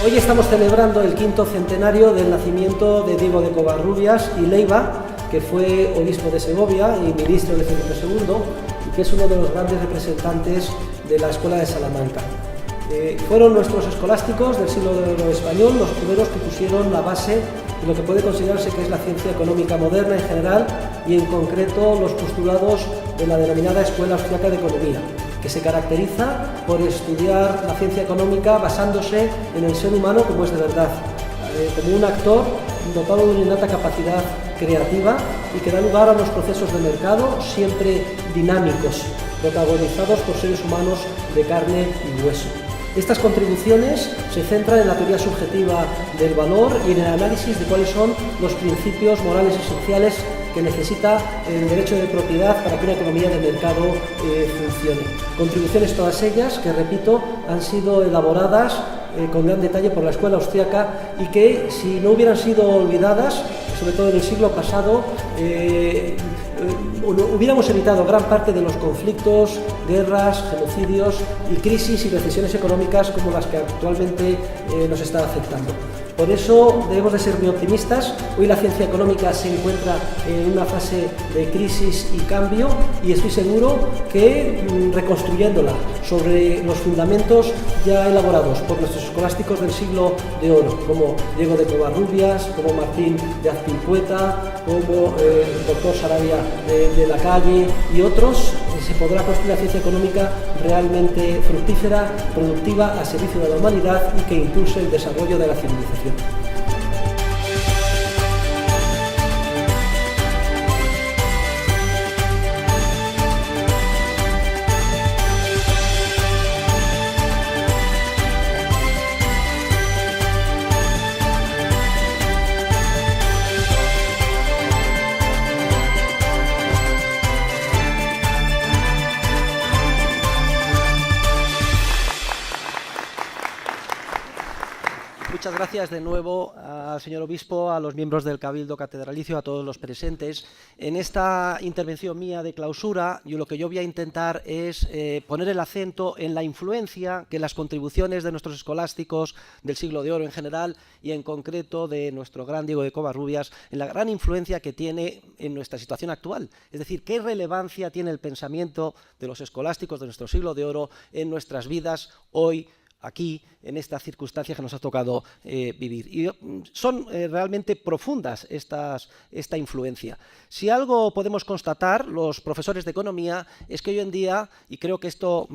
Hoy estamos celebrando el 5º centenario del nacimiento de Diego de Covarrubias y Leiva, que fue obispo de Segovia y ministro de Felipe II, y que es uno de los grandes representantes de la Escuela de Salamanca. Fueron nuestros escolásticos del siglo de oro español los primeros que pusieron la base de lo que puede considerarse que es la ciencia económica moderna en general y en concreto los postulados de la denominada Escuela Austriaca de Economía, que se caracteriza por estudiar la ciencia económica basándose en el ser humano como es de verdad, como un actor dotado de una innata capacidad creativa y que da lugar a los procesos de mercado siempre dinámicos, protagonizados por seres humanos de carne y hueso. Estas contribuciones se centran en la teoría subjetiva del valor y en el análisis de cuáles son los principios morales esenciales que necesita el derecho de propiedad para que una economía de mercado funcione. Contribuciones todas ellas que, repito, han sido elaboradas con gran detalle por la Escuela Austriaca y que, si no hubieran sido olvidadas, sobre todo en el siglo pasado, hubiéramos evitado gran parte de los conflictos, guerras, genocidios y crisis y recesiones económicas como las que actualmente nos están afectando. Por eso debemos de ser muy optimistas. Hoy la ciencia económica se encuentra en una fase de crisis y cambio y estoy seguro que reconstruyéndola sobre los fundamentos ya elaborados por nuestros escolásticos del siglo de oro, como Diego de Covarrubias, como Martín de Azpilicueta, como el doctor Sarabia de la Calle y otros, se podrá construir una ciencia económica realmente fructífera, productiva, al servicio de la humanidad y que impulse el desarrollo de la civilización. Muchas gracias de nuevo al señor obispo, a los miembros del Cabildo Catedralicio, a todos los presentes. En esta intervención mía de clausura, lo que yo voy a intentar es poner el acento en la influencia que las contribuciones de nuestros escolásticos del siglo de oro en general y en concreto de nuestro gran Diego de Covarrubias, en la gran influencia que tiene en nuestra situación actual. Es decir, qué relevancia tiene el pensamiento de los escolásticos de nuestro siglo de oro en nuestras vidas hoy, aquí, en esta circunstancia que nos ha tocado vivir. Y son realmente profundas esta influencia. Si algo podemos constatar, los profesores de economía, es que hoy en día, y creo que esto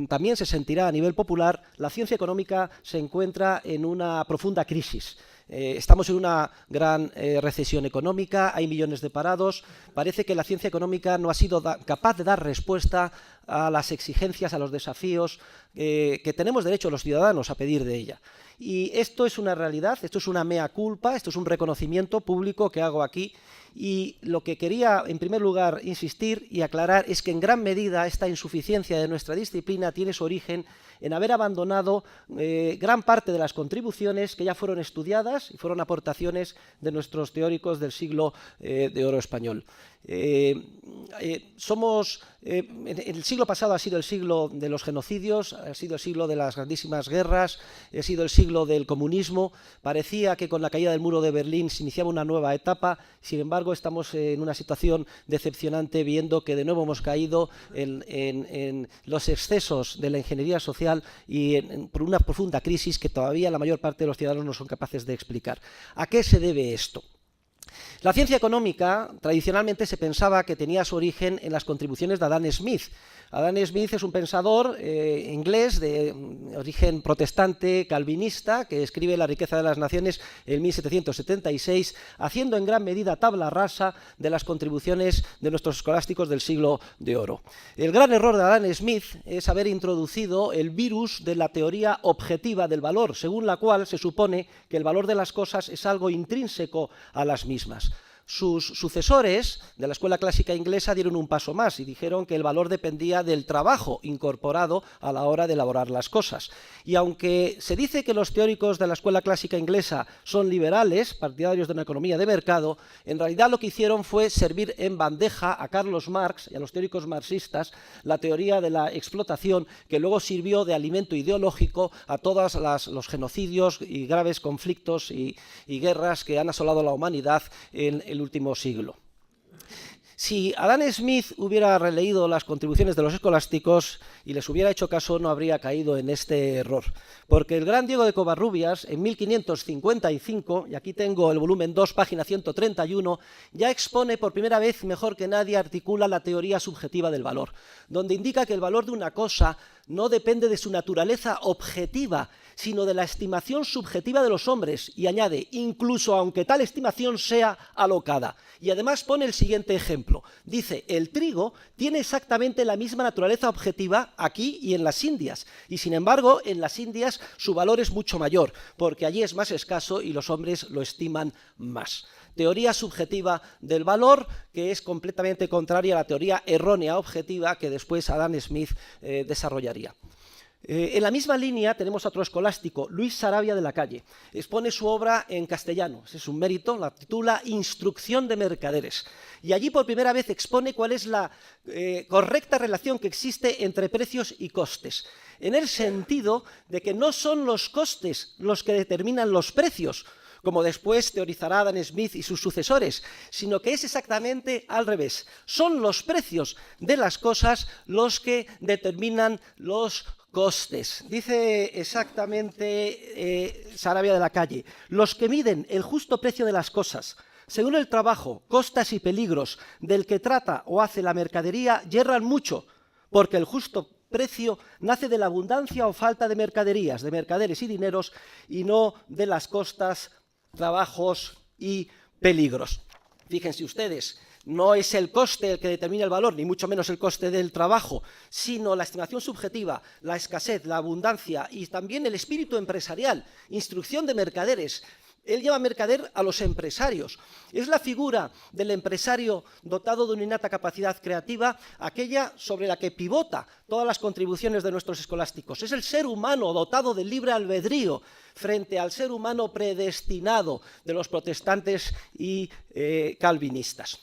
también se sentirá a nivel popular, la ciencia económica se encuentra en una profunda crisis. Estamos en una gran recesión económica, hay millones de parados, parece que la ciencia económica no ha sido capaz de dar respuesta a las exigencias, a los desafíos que tenemos derecho los ciudadanos a pedir de ella. Y esto es una realidad, esto es una mea culpa, esto es un reconocimiento público que hago aquí. Y lo que quería, en primer lugar, insistir y aclarar es que en gran medida esta insuficiencia de nuestra disciplina tiene su origen en haber abandonado gran parte de las contribuciones que ya fueron estudiadas y fueron aportaciones de nuestros teóricos del siglo de oro español. El siglo pasado ha sido el siglo de los genocidios, ha sido el siglo de las grandísimas guerras, ha sido el siglo del comunismo. Parecía que con la caída del muro de Berlín se iniciaba una nueva etapa. Sin embargo, estamos en una situación decepcionante, viendo que de nuevo hemos caído en los excesos de la ingeniería social y por una profunda crisis que todavía la mayor parte de los ciudadanos no son capaces de explicar. ¿A qué se debe esto? La ciencia económica tradicionalmente se pensaba que tenía su origen en las contribuciones de Adam Smith. Adam Smith es un pensador inglés de origen protestante calvinista que escribe La riqueza de las naciones en 1776, haciendo en gran medida tabla rasa de las contribuciones de nuestros escolásticos del siglo de oro. El gran error de Adam Smith es haber introducido el virus de la teoría objetiva del valor, según la cual se supone que el valor de las cosas es algo intrínseco a las mismas. sus sucesores de la escuela clásica inglesa dieron un paso más y dijeron que el valor dependía del trabajo incorporado a la hora de elaborar las cosas. Y aunque se dice que los teóricos de la escuela clásica inglesa son liberales, partidarios de una economía de mercado, en realidad lo que hicieron fue servir en bandeja a Carlos Marx y a los teóricos marxistas la teoría de la explotación, que luego sirvió de alimento ideológico a todos los genocidios y graves conflictos y guerras que han asolado la humanidad en el último siglo. Si Adam Smith hubiera releído las contribuciones de los escolásticos y les hubiera hecho caso, no habría caído en este error. Porque el gran Diego de Covarrubias, en 1555, y aquí tengo el volumen 2, página 131, ya expone por primera vez, mejor que nadie, articula la teoría subjetiva del valor, donde indica que el valor de una cosa no depende de su naturaleza objetiva, sino de la estimación subjetiva de los hombres, y añade, incluso aunque tal estimación sea alocada. Y además pone el siguiente ejemplo. Dice, el trigo tiene exactamente la misma naturaleza objetiva aquí y en las Indias, y sin embargo, en las Indias su valor es mucho mayor, porque allí es más escaso y los hombres lo estiman más. Teoría subjetiva del valor, que es completamente contraria a la teoría errónea objetiva que después Adam Smith desarrollaría. En la misma línea tenemos a otro escolástico, Luis Sarabia de la Calle. Expone su obra en castellano, ese es un mérito, la titula Instrucción de Mercaderes. Y allí por primera vez expone cuál es la correcta relación que existe entre precios y costes, en el sentido de que no son los costes los que determinan los precios, como después teorizará Adam Smith y sus sucesores, sino que es exactamente al revés. Son los precios de las cosas los que determinan los costes. Dice exactamente Sarabia de la Calle, los que miden el justo precio de las cosas, según el trabajo, costas y peligros del que trata o hace la mercadería, yerran mucho, porque el justo precio nace de la abundancia o falta de mercaderías, de mercaderes y dineros, y no de las costas, trabajos y peligros. Fíjense ustedes, no es el coste el que determina el valor, ni mucho menos el coste del trabajo, sino la estimación subjetiva, la escasez, la abundancia y también el espíritu empresarial, instrucción de mercaderes. Él llama mercader a los empresarios. Es la figura del empresario dotado de una innata capacidad creativa, aquella sobre la que pivota todas las contribuciones de nuestros escolásticos. Es el ser humano dotado de libre albedrío frente al ser humano predestinado de los protestantes y calvinistas.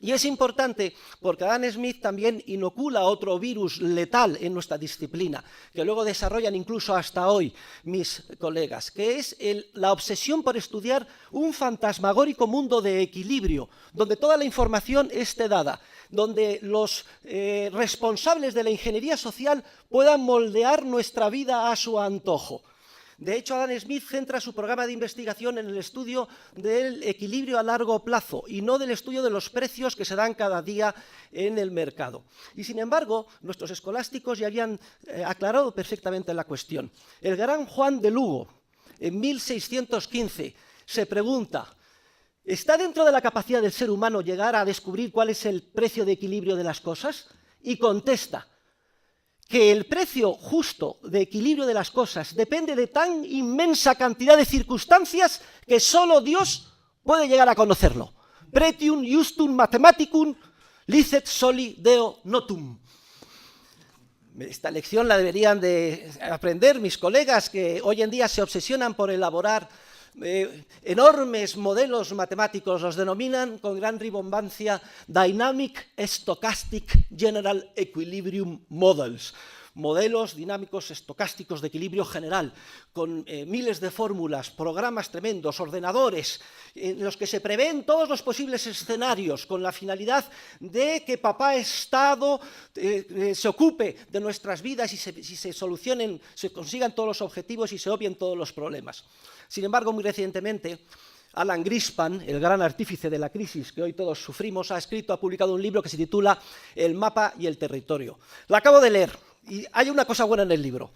Y es importante porque Adam Smith también inocula otro virus letal en nuestra disciplina, que luego desarrollan incluso hasta hoy mis colegas, que es la obsesión por estudiar un fantasmagórico mundo de equilibrio, donde toda la información esté dada, donde los responsables de la ingeniería social puedan moldear nuestra vida a su antojo. De hecho, Adam Smith centra su programa de investigación en el estudio del equilibrio a largo plazo y no del estudio de los precios que se dan cada día en el mercado. Y sin embargo, nuestros escolásticos ya habían aclarado perfectamente la cuestión. El gran Juan de Lugo, en 1615, se pregunta, ¿está dentro de la capacidad del ser humano llegar a descubrir cuál es el precio de equilibrio de las cosas? Y contesta, que el precio justo de equilibrio de las cosas depende de tan inmensa cantidad de circunstancias que solo Dios puede llegar a conocerlo. Pretium justum mathematicum licet soli Deo notum. Esta lección la deberían de aprender mis colegas que hoy en día se obsesionan por elaborar enormes modelos matemáticos, los denominan con gran rimbombancia Dynamic Stochastic General Equilibrium Models, modelos dinámicos estocásticos de equilibrio general, con miles de fórmulas, programas tremendos, ordenadores, en los que se prevén todos los posibles escenarios, con la finalidad de que Papá Estado se ocupe de nuestras vidas y se solucionen, se consigan todos los objetivos y se obvien todos los problemas. Sin embargo, muy recientemente, Alan Greenspan, el gran artífice de la crisis que hoy todos sufrimos, ha publicado un libro que se titula El mapa y el territorio. Lo acabo de leer y hay una cosa buena en el libro.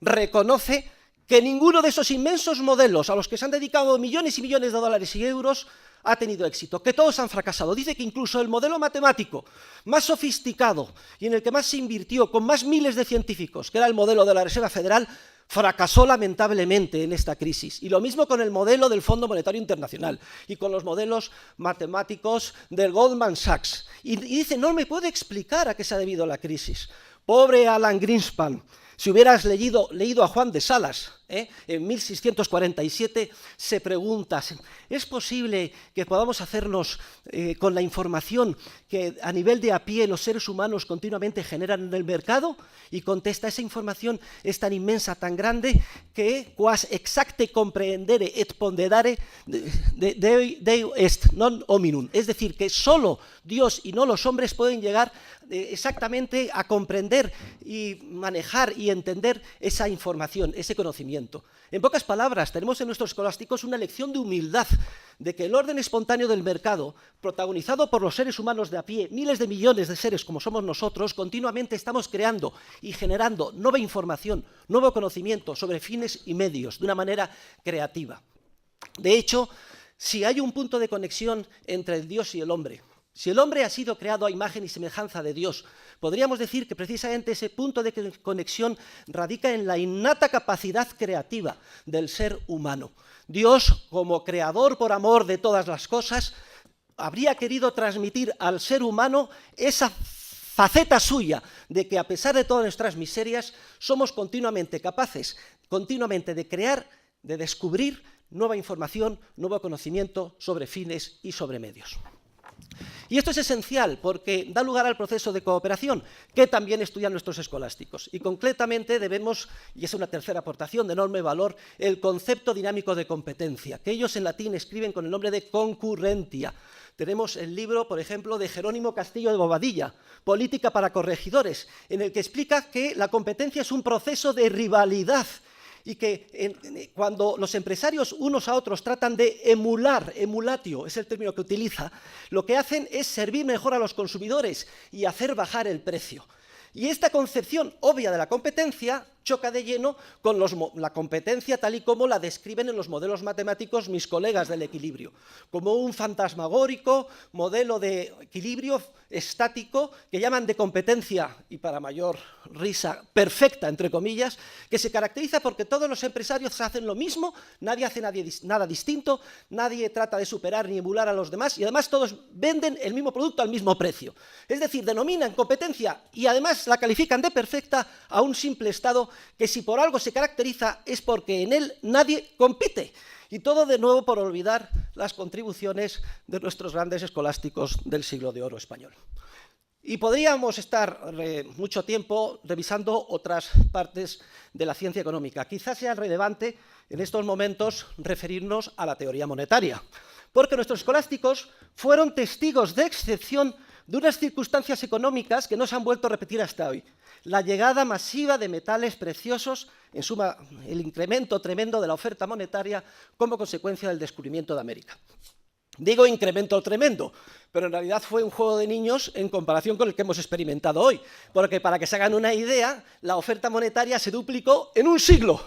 Reconoce que ninguno de esos inmensos modelos a los que se han dedicado millones y millones de dólares y euros ha tenido éxito, que todos han fracasado. Dice que incluso el modelo matemático más sofisticado y en el que más se invirtió, con más miles de científicos, que era el modelo de la Reserva Federal, fracasó lamentablemente en esta crisis. Y lo mismo con el modelo del Fondo Monetario Internacional y con los modelos matemáticos del Goldman Sachs. Y dice, no me puede explicar a qué se ha debido la crisis. Pobre Alan Greenspan. Si hubieras leído a Juan de Salas, en 1647, se pregunta, ¿es posible que podamos hacernos con la información que a nivel de a pie los seres humanos continuamente generan en el mercado? Y contesta, esa información es tan inmensa, tan grande, que quas exacte comprehendere et ponderare Deo est, non hominum. Es decir, que solo Dios y no los hombres pueden llegar exactamente a comprender y manejar y entender esa información, ese conocimiento. En pocas palabras, tenemos en nuestros escolásticos una lección de humildad, de que el orden espontáneo del mercado, protagonizado por los seres humanos de a pie, miles de millones de seres como somos nosotros, continuamente estamos creando y generando nueva información, nuevo conocimiento sobre fines y medios, de una manera creativa. De hecho, si hay un punto de conexión entre el Dios y el hombre, si el hombre ha sido creado a imagen y semejanza de Dios, podríamos decir que precisamente ese punto de conexión radica en la innata capacidad creativa del ser humano. Dios, como creador por amor de todas las cosas, habría querido transmitir al ser humano esa faceta suya de que a pesar de todas nuestras miserias somos continuamente capaces, continuamente de crear, de descubrir nueva información, nuevo conocimiento sobre fines y sobre medios. Y esto es esencial porque da lugar al proceso de cooperación que también estudian nuestros escolásticos. Y concretamente debemos, y es una tercera aportación de enorme valor, el concepto dinámico de competencia, que ellos en latín escriben con el nombre de concurrentia. Tenemos el libro, por ejemplo, de Jerónimo Castillo de Bobadilla, Política para corregidores, en el que explica que la competencia es un proceso de rivalidad y que cuando los empresarios unos a otros tratan de emular, emulatio es el término que utiliza, lo que hacen es servir mejor a los consumidores y hacer bajar el precio. Y esta concepción obvia de la competencia choca de lleno con la competencia tal y como la describen en los modelos matemáticos mis colegas del equilibrio, como un fantasmagórico modelo de equilibrio estático que llaman de competencia, y para mayor risa, perfecta, entre comillas, que se caracteriza porque todos los empresarios hacen lo mismo, nadie hace nada distinto, nadie trata de superar ni emular a los demás y además todos venden el mismo producto al mismo precio. Es decir, denominan competencia y además la califican de perfecta a un simple estado que si por algo se caracteriza es porque en él nadie compite. Y todo de nuevo por olvidar las contribuciones de nuestros grandes escolásticos del siglo de oro español. Y podríamos estar mucho tiempo revisando otras partes de la ciencia económica. Quizás sea relevante en estos momentos referirnos a la teoría monetaria, porque nuestros escolásticos fueron testigos de excepción de unas circunstancias económicas que no se han vuelto a repetir hasta hoy. La llegada masiva de metales preciosos, en suma, el incremento tremendo de la oferta monetaria como consecuencia del descubrimiento de América. Digo incremento tremendo, pero en realidad fue un juego de niños en comparación con el que hemos experimentado hoy, porque para que se hagan una idea, la oferta monetaria se duplicó en un siglo.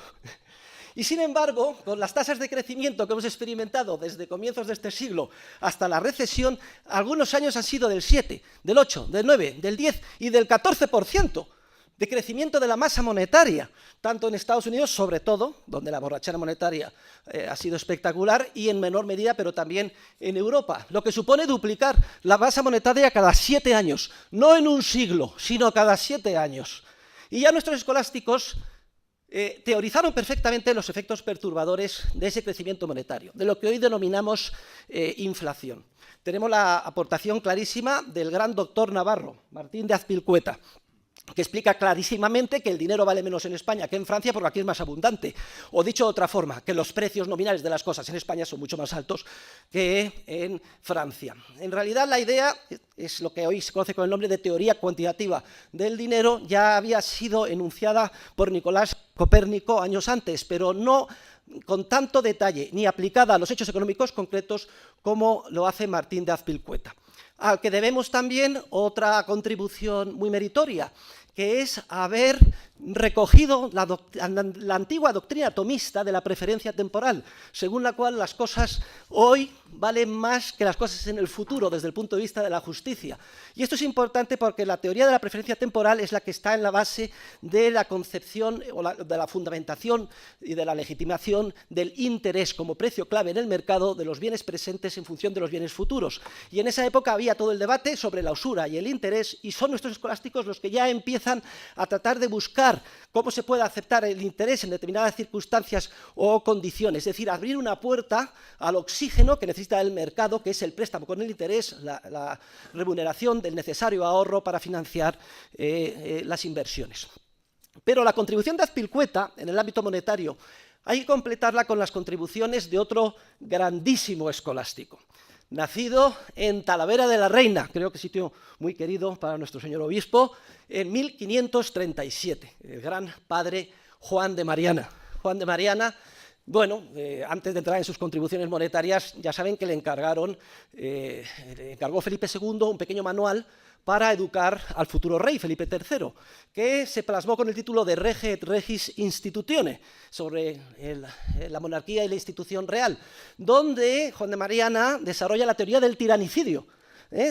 Y sin embargo, con las tasas de crecimiento que hemos experimentado desde comienzos de este siglo hasta la recesión, algunos años han sido del 7, del 8, del 9, del 10 y del 14% de crecimiento de la masa monetaria, tanto en Estados Unidos, sobre todo, donde la borrachera monetaria ha sido espectacular, y en menor medida, pero también en Europa, lo que supone duplicar la masa monetaria cada 7 años, no en un siglo, sino cada 7 años. Y ya nuestros escolásticos teorizaron perfectamente los efectos perturbadores de ese crecimiento monetario, de lo que hoy denominamos inflación. Tenemos la aportación clarísima del gran doctor navarro, Martín de Azpilcueta, que explica clarísimamente que el dinero vale menos en España que en Francia porque aquí es más abundante. O dicho de otra forma, que los precios nominales de las cosas en España son mucho más altos que en Francia. En realidad la idea es lo que hoy se conoce con el nombre de teoría cuantitativa del dinero, ya había sido enunciada por Nicolás Copérnico años antes, pero no con tanto detalle ni aplicada a los hechos económicos concretos como lo hace Martín de Azpilcueta, al que debemos también otra contribución muy meritoria, que es haber recogido la antigua doctrina tomista de la preferencia temporal, según la cual las cosas hoy valen más que las cosas en el futuro desde el punto de vista de la justicia. Y esto es importante porque la teoría de la preferencia temporal es la que está en la base de la concepción o de la fundamentación y de la legitimación del interés como precio clave en el mercado de los bienes presentes en función de los bienes futuros. Y en esa época había todo el debate sobre la usura y el interés, y son nuestros escolásticos los que ya empiezan a tratar de buscar cómo se puede aceptar el interés en determinadas circunstancias o condiciones, es decir, abrir una puerta al oxígeno que necesita el mercado, que es el préstamo con el interés, la remuneración del necesario ahorro para financiar las inversiones. Pero la contribución de Azpilcueta en el ámbito monetario hay que completarla con las contribuciones de otro grandísimo escolástico, nacido en Talavera de la Reina, creo que sitio muy querido para nuestro señor obispo, en 1537, el gran padre Juan de Mariana. Juan de Mariana, bueno, antes de entrar en sus contribuciones monetarias, ya saben que le encargó Felipe II un pequeño manual para educar al futuro rey, Felipe III, que se plasmó con el título de Rege et Regis Institutione, sobre la monarquía y la institución real, donde Juan de Mariana desarrolla la teoría del tiranicidio.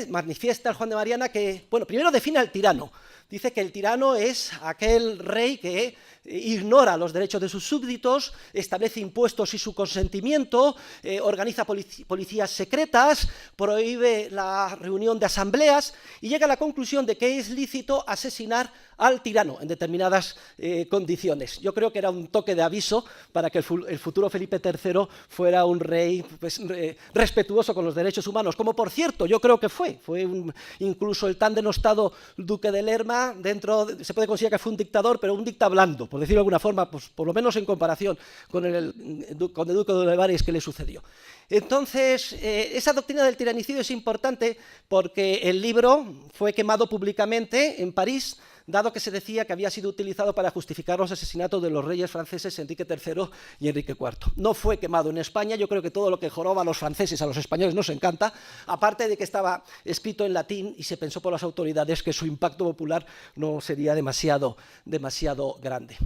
Manifiesta el Juan de Mariana que, bueno, primero define al tirano. Dice que el tirano es aquel rey que ignora los derechos de sus súbditos, establece impuestos sin su consentimiento, organiza policías secretas, prohíbe la reunión de asambleas y llega a la conclusión de que es lícito asesinar al tirano en determinadas condiciones. Yo creo que era un toque de aviso para que el futuro Felipe III fuera un rey pues, respetuoso con los derechos humanos, como por cierto yo creo que fue incluso el tan denostado duque de Lerma, se puede considerar que fue un dictador, pero un dictablando, por decirlo de alguna forma, pues, por lo menos en comparación con el duque de Olivares que le sucedió. Entonces, esa doctrina del tiranicidio es importante porque el libro fue quemado públicamente en París, dado que se decía que había sido utilizado para justificar los asesinatos de los reyes franceses Enrique III y Enrique IV. No fue quemado en España, yo creo que todo lo que joroba a los franceses, a los españoles nos encanta, aparte de que estaba escrito en latín y se pensó por las autoridades que su impacto popular no sería demasiado grande.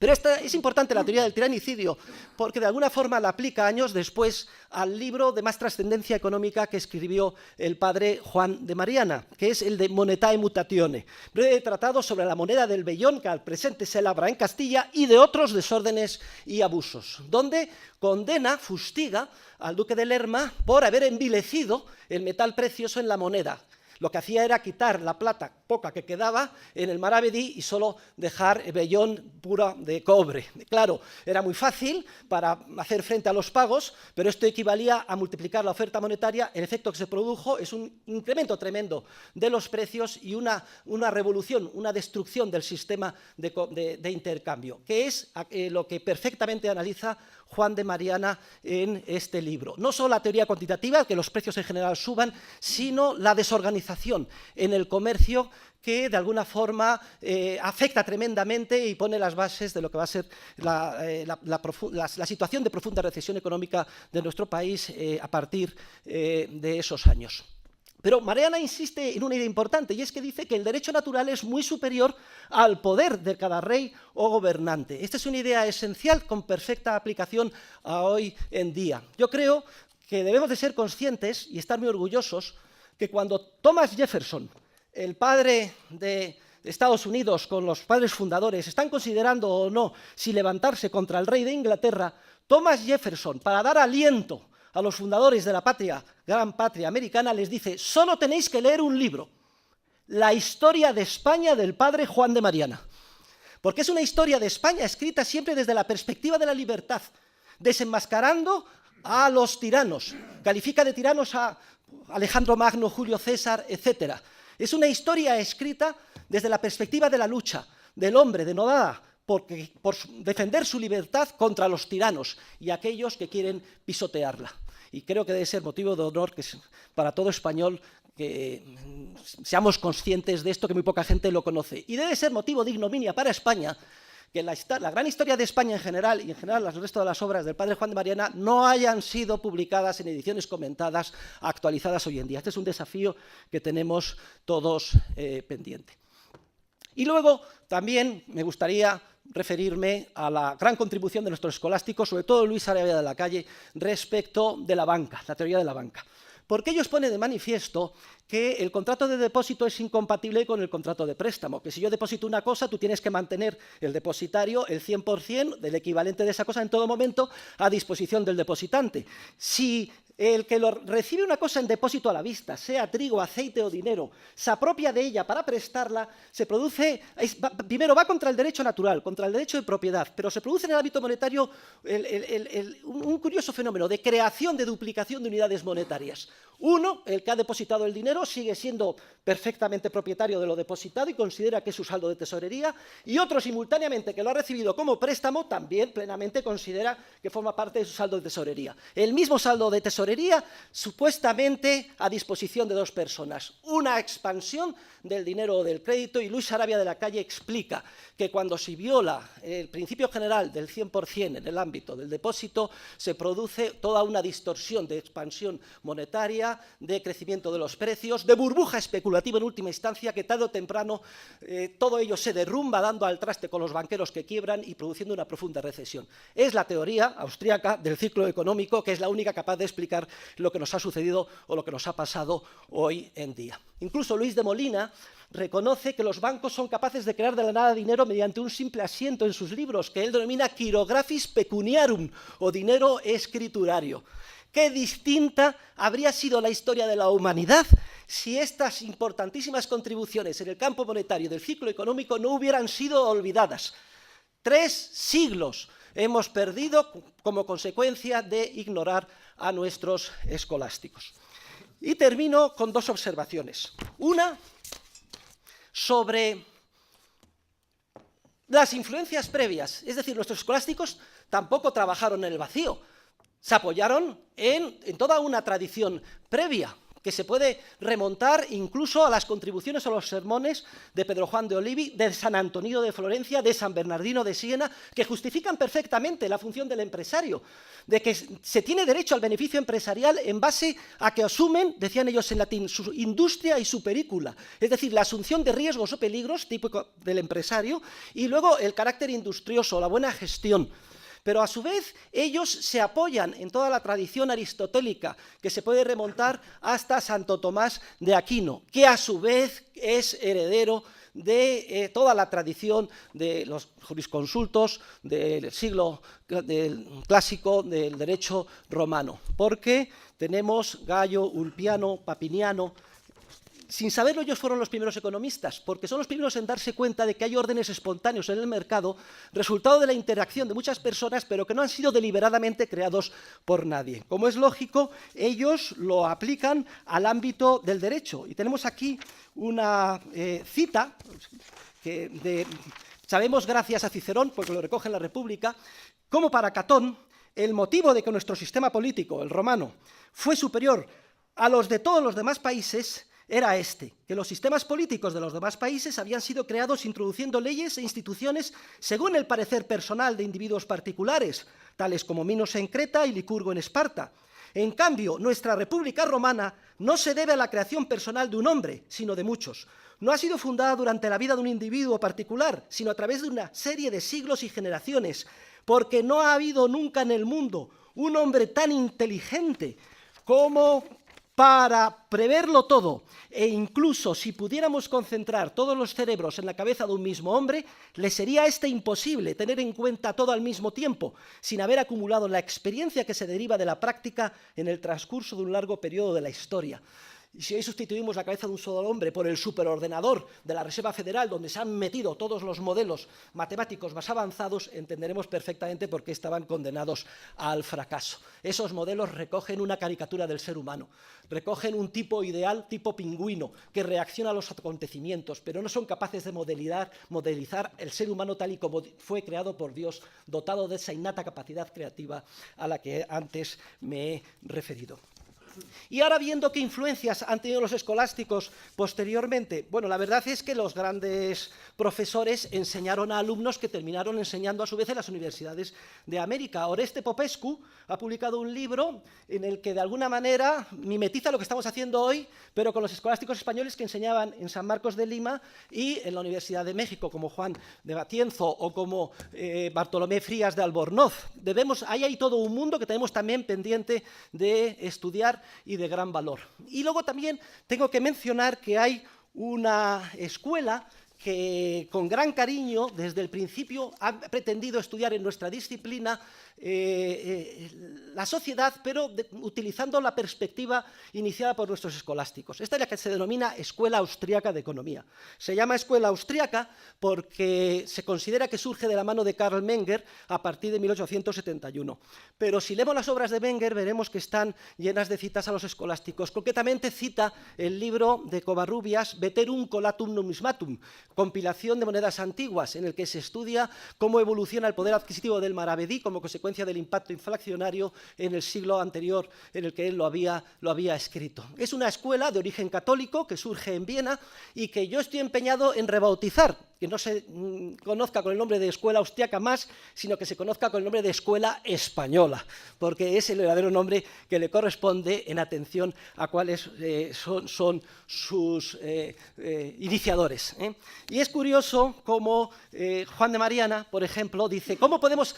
Pero es importante la teoría del tiranicidio porque de alguna forma la aplica años después al libro de más trascendencia económica que escribió el padre Juan de Mariana, que es el de Monetae Mutatione, breve tratado sobre la moneda del vellón que al presente se labra en Castilla y de otros desórdenes y abusos, donde fustiga al duque de Lerma por haber envilecido el metal precioso en la moneda. Lo que hacía era quitar la plata poca que quedaba en el maravedí y solo dejar vellón pura de cobre. Claro, era muy fácil para hacer frente a los pagos, pero esto equivalía a multiplicar la oferta monetaria. El efecto que se produjo es un incremento tremendo de los precios y una revolución, una destrucción del sistema de intercambio, que es lo que perfectamente analiza Juan de Mariana en este libro. No solo la teoría cuantitativa, que los precios en general suban, sino la desorganización en el comercio que de alguna forma afecta tremendamente y pone las bases de lo que va a ser la situación de profunda recesión económica de nuestro país a partir de esos años. Pero Mariana insiste en una idea importante, y es que dice que el derecho natural es muy superior al poder de cada rey o gobernante. Esta es una idea esencial con perfecta aplicación a hoy en día. Yo creo que debemos de ser conscientes y estar muy orgullosos que cuando Thomas Jefferson, el padre de Estados Unidos, con los padres fundadores, están considerando o no si levantarse contra el rey de Inglaterra, Thomas Jefferson, para dar aliento a los fundadores de la gran patria americana, les dice: solo tenéis que leer un libro, La historia de España del padre Juan de Mariana, porque es una historia de España escrita siempre desde la perspectiva de la libertad, desenmascarando a los tiranos, califica de tiranos a Alejandro Magno, Julio César, etc. Es una historia escrita desde la perspectiva de la lucha del hombre de nada, por defender su libertad contra los tiranos y aquellos que quieren pisotearla. Y creo que debe ser motivo de honor para todo español que seamos conscientes de esto, que muy poca gente lo conoce. Y debe ser motivo de ignominia para España que la gran historia de España en general y en general el resto de las obras del padre Juan de Mariana no hayan sido publicadas en ediciones comentadas, actualizadas hoy en día. Este es un desafío que tenemos todos pendiente. Y luego también me gustaría referirme a la gran contribución de nuestros escolásticos, sobre todo Luis Sarabia de la Calle, respecto de la banca, la teoría de la banca. Porque ellos ponen de manifiesto que el contrato de depósito es incompatible con el contrato de préstamo, que si yo deposito una cosa, tú tienes que mantener el depositario el 100% del equivalente de esa cosa en todo momento a disposición del depositante. Si el que recibe una cosa en depósito a la vista, sea trigo, aceite o dinero, se apropia de ella para prestarla, se produce, primero va contra el derecho natural, contra el derecho de propiedad, pero se produce en el ámbito monetario un curioso fenómeno de creación, de duplicación de unidades monetarias. Uno, el que ha depositado el dinero, sigue siendo perfectamente propietario de lo depositado y considera que es su saldo de tesorería, y otro, simultáneamente, que lo ha recibido como préstamo, también plenamente considera que forma parte de su saldo de tesorería. El mismo saldo de tesorería supuestamente a disposición de dos personas. Una expansión del dinero o del crédito, y Luis Sarabia de la Calle explica que cuando se viola el principio general del 100% en el ámbito del depósito, se produce toda una distorsión de expansión monetaria, de crecimiento de los precios, de burbuja especulativa en última instancia, que tarde o temprano todo ello se derrumba dando al traste con los banqueros que quiebran y produciendo una profunda recesión. Es la teoría austríaca del ciclo económico, que es la única capaz de explicar lo que nos ha sucedido o lo que nos ha pasado hoy en día. Incluso Luis de Molina reconoce que los bancos son capaces de crear de la nada dinero mediante un simple asiento en sus libros, que él denomina chirographis pecuniarum, o dinero escriturario. Qué distinta habría sido la historia de la humanidad si estas importantísimas contribuciones en el campo monetario del ciclo económico no hubieran sido olvidadas. 3 siglos hemos perdido como consecuencia de ignorar a nuestros escolásticos. Y termino con 2 observaciones. Una, sobre las influencias previas. Es decir, nuestros escolásticos tampoco trabajaron en el vacío. Se apoyaron en toda una tradición previa, que se puede remontar incluso a las contribuciones a los sermones de Pedro Juan de Olivi, de San Antonio de Florencia, de San Bernardino de Siena, que justifican perfectamente la función del empresario, de que se tiene derecho al beneficio empresarial en base a que asumen, decían ellos en latín, su industria y su perícula, es decir, la asunción de riesgos o peligros típico del empresario, y luego el carácter industrioso, la buena gestión. Pero a su vez ellos se apoyan en toda la tradición aristotélica que se puede remontar hasta Santo Tomás de Aquino, que a su vez es heredero de toda la tradición de los jurisconsultos del siglo clásico del derecho romano, porque tenemos Gallo, Ulpiano, Papiniano. Sin saberlo, ellos fueron los primeros economistas, porque son los primeros en darse cuenta de que hay órdenes espontáneos en el mercado, resultado de la interacción de muchas personas, pero que no han sido deliberadamente creados por nadie. Como es lógico, ellos lo aplican al ámbito del derecho. Y tenemos aquí una cita que sabemos gracias a Cicerón, porque lo recoge en la República, como para Catón, el motivo de que nuestro sistema político, el romano, fue superior a los de todos los demás países era este, que los sistemas políticos de los demás países habían sido creados introduciendo leyes e instituciones según el parecer personal de individuos particulares, tales como Minos en Creta y Licurgo en Esparta. En cambio, nuestra República Romana no se debe a la creación personal de un hombre, sino de muchos. No ha sido fundada durante la vida de un individuo particular, sino a través de una serie de siglos y generaciones, porque no ha habido nunca en el mundo un hombre tan inteligente como para preverlo todo, e incluso si pudiéramos concentrar todos los cerebros en la cabeza de un mismo hombre, le sería a este imposible tener en cuenta todo al mismo tiempo, sin haber acumulado la experiencia que se deriva de la práctica en el transcurso de un largo periodo de la historia. Y si hoy sustituimos la cabeza de un solo hombre por el superordenador de la Reserva Federal, donde se han metido todos los modelos matemáticos más avanzados, entenderemos perfectamente por qué estaban condenados al fracaso. Esos modelos recogen una caricatura del ser humano, recogen un tipo ideal, tipo pingüino, que reacciona a los acontecimientos, pero no son capaces de modelizar el ser humano tal y como fue creado por Dios, dotado de esa innata capacidad creativa a la que antes me he referido. Y ahora viendo qué influencias han tenido los escolásticos posteriormente, bueno, la verdad es que los grandes profesores enseñaron a alumnos que terminaron enseñando a su vez en las universidades de América. Oreste Popescu ha publicado un libro en el que de alguna manera mimetiza lo que estamos haciendo hoy, pero con los escolásticos españoles que enseñaban en San Marcos de Lima y en la Universidad de México, como Juan de Matienzo o como Bartolomé Frías de Albornoz. Ahí hay todo un mundo que tenemos también pendiente de estudiar y de gran valor. Y luego también tengo que mencionar que hay una escuela que con gran cariño desde el principio ha pretendido estudiar en nuestra disciplina la sociedad, pero utilizando la perspectiva iniciada por nuestros escolásticos. Esta es la que se denomina Escuela Austríaca de Economía. Se llama Escuela Austríaca porque se considera que surge de la mano de Karl Menger a partir de 1871. Pero si leemos las obras de Menger veremos que están llenas de citas a los escolásticos. Concretamente cita el libro de Covarrubias, Veterum Collatum Numismatum, compilación de monedas antiguas, en el que se estudia cómo evoluciona el poder adquisitivo del maravedí como consecuencia del impacto inflacionario en el siglo anterior en el que él lo había escrito. Es una escuela de origen católico que surge en Viena y que yo estoy empeñado en rebautizar, que no se conozca con el nombre de Escuela Austriaca más, sino que se conozca con el nombre de Escuela Española, porque es el verdadero nombre que le corresponde en atención a cuáles son sus iniciadores. Y es curioso cómo Juan de Mariana, por ejemplo, dice, ¿cómo podemos...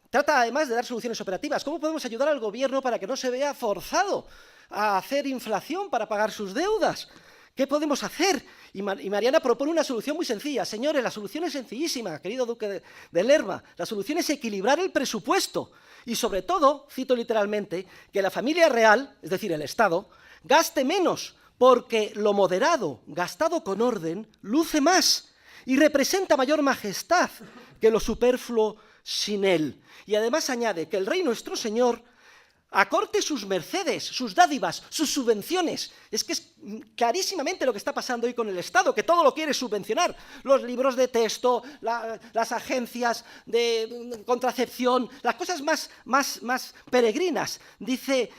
Trata además de dar soluciones operativas. ¿Cómo podemos ayudar al gobierno para que no se vea forzado a hacer inflación para pagar sus deudas? ¿Qué podemos hacer? Y Mariana propone una solución muy sencilla. Señores, la solución es sencillísima, querido duque de Lerma. La solución es equilibrar el presupuesto. Y sobre todo, cito literalmente, que la familia real, es decir, el Estado, gaste menos, porque lo moderado, gastado con orden, luce más y representa mayor majestad que lo superfluo sin él. Y además añade que el rey nuestro señor acorte sus mercedes, sus dádivas, sus subvenciones. Es que es clarísimamente lo que está pasando hoy con el Estado, que todo lo quiere subvencionar. Los libros de texto, las agencias de contracepción, las cosas más peregrinas. Dice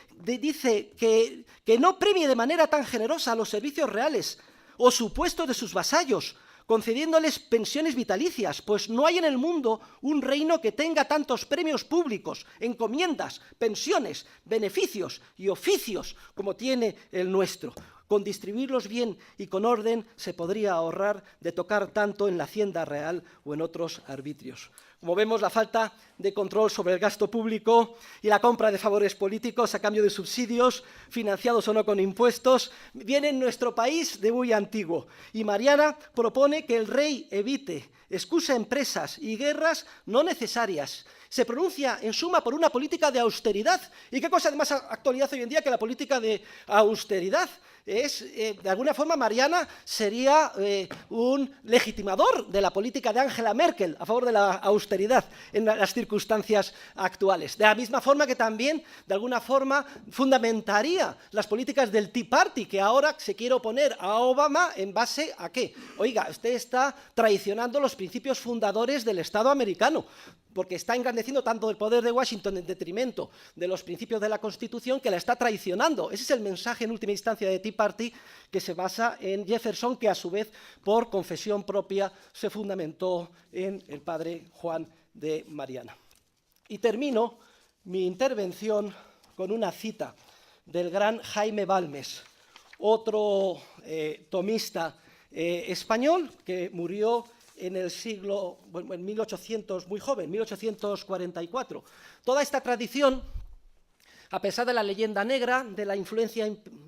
que no premie de manera tan generosa a los servicios reales o supuestos de sus vasallos, concediéndoles pensiones vitalicias, pues no hay en el mundo un reino que tenga tantos premios públicos, encomiendas, pensiones, beneficios y oficios como tiene el nuestro. Con distribuirlos bien y con orden se podría ahorrar de tocar tanto en la hacienda real o en otros arbitrios. Como vemos, la falta de control sobre el gasto público y la compra de favores políticos a cambio de subsidios, financiados o no con impuestos, viene en nuestro país de muy antiguo. Y Mariana propone que el rey evite, excusa empresas y guerras no necesarias. Se pronuncia, en suma, por una política de austeridad. ¿Y qué cosa de más actualidad hoy en día que la política de austeridad? De alguna forma, Mariana sería un legitimador de la política de Angela Merkel a favor de la austeridad en las circunstancias actuales. De la misma forma que también, de alguna forma, fundamentaría las políticas del Tea Party, que ahora se quiere oponer a Obama en base a ¿qué? Oiga, usted está traicionando los principios fundadores del Estado americano, porque está engrandeciendo tanto el poder de Washington en detrimento de los principios de la Constitución que la está traicionando. Ese es el mensaje en última instancia de Tea Party, que se basa en Jefferson, que a su vez, por confesión propia, se fundamentó en el padre Juan de Mariana. Y termino mi intervención con una cita del gran Jaime Balmes, otro tomista español que murió en el siglo, bueno, en 1800, muy joven, 1844. Toda esta tradición, a pesar de la leyenda negra, de la influencia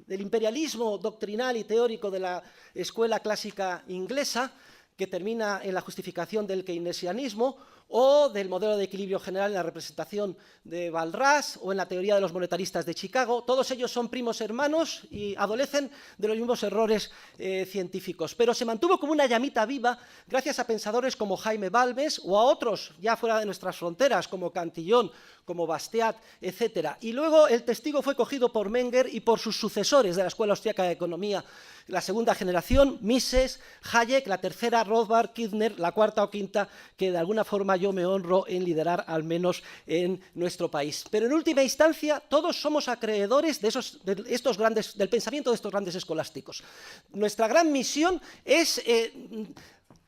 del imperialismo doctrinal y teórico de la escuela clásica inglesa, que termina en la justificación del keynesianismo, o del modelo de equilibrio general en la representación de Walras o en la teoría de los monetaristas de Chicago. Todos ellos son primos hermanos y adolecen de los mismos errores científicos. Pero se mantuvo como una llamita viva gracias a pensadores como Jaime Balmes o a otros ya fuera de nuestras fronteras como Cantillon, como Bastiat, etc. Y luego el testigo fue cogido por Menger y por sus sucesores de la Escuela Austriaca de Economía, la segunda generación, Mises, Hayek, la tercera, Rothbard, Kirchner, la cuarta o quinta, que de alguna forma yo me honro en liderar, al menos en nuestro país. Pero en última instancia, todos somos acreedores del pensamiento de estos grandes escolásticos. Nuestra gran misión es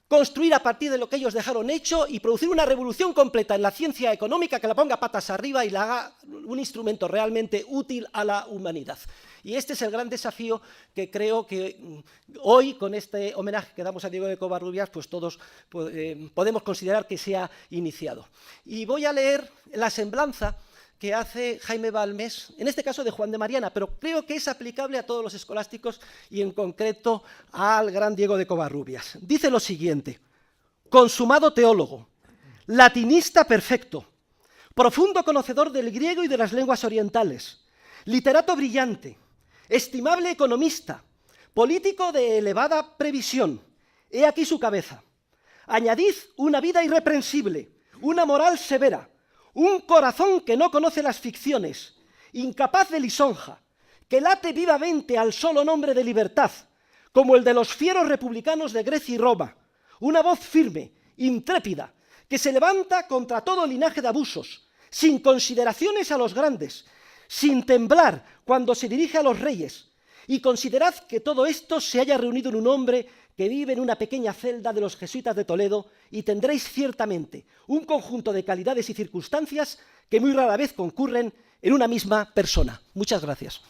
construir a partir de lo que ellos dejaron hecho y producir una revolución completa en la ciencia económica que la ponga patas arriba y la haga un instrumento realmente útil a la humanidad. Y este es el gran desafío que creo que hoy, con este homenaje que damos a Diego de Covarrubias, pues todos podemos considerar que se ha iniciado. Y voy a leer la semblanza que hace Jaime Balmes, en este caso de Juan de Mariana, pero creo que es aplicable a todos los escolásticos y en concreto al gran Diego de Covarrubias. Dice lo siguiente: consumado teólogo, latinista perfecto, profundo conocedor del griego y de las lenguas orientales, literato brillante, estimable economista, político de elevada previsión. He aquí su cabeza. Añadid una vida irreprensible, una moral severa, un corazón que no conoce las ficciones, incapaz de lisonja, que late vivamente al solo nombre de libertad, como el de los fieros republicanos de Grecia y Roma, una voz firme, intrépida, que se levanta contra todo linaje de abusos, sin consideraciones a los grandes, sin temblar cuando se dirige a los reyes. Y considerad que todo esto se haya reunido en un hombre que vive en una pequeña celda de los jesuitas de Toledo, y tendréis ciertamente un conjunto de calidades y circunstancias que muy rara vez concurren en una misma persona. Muchas gracias.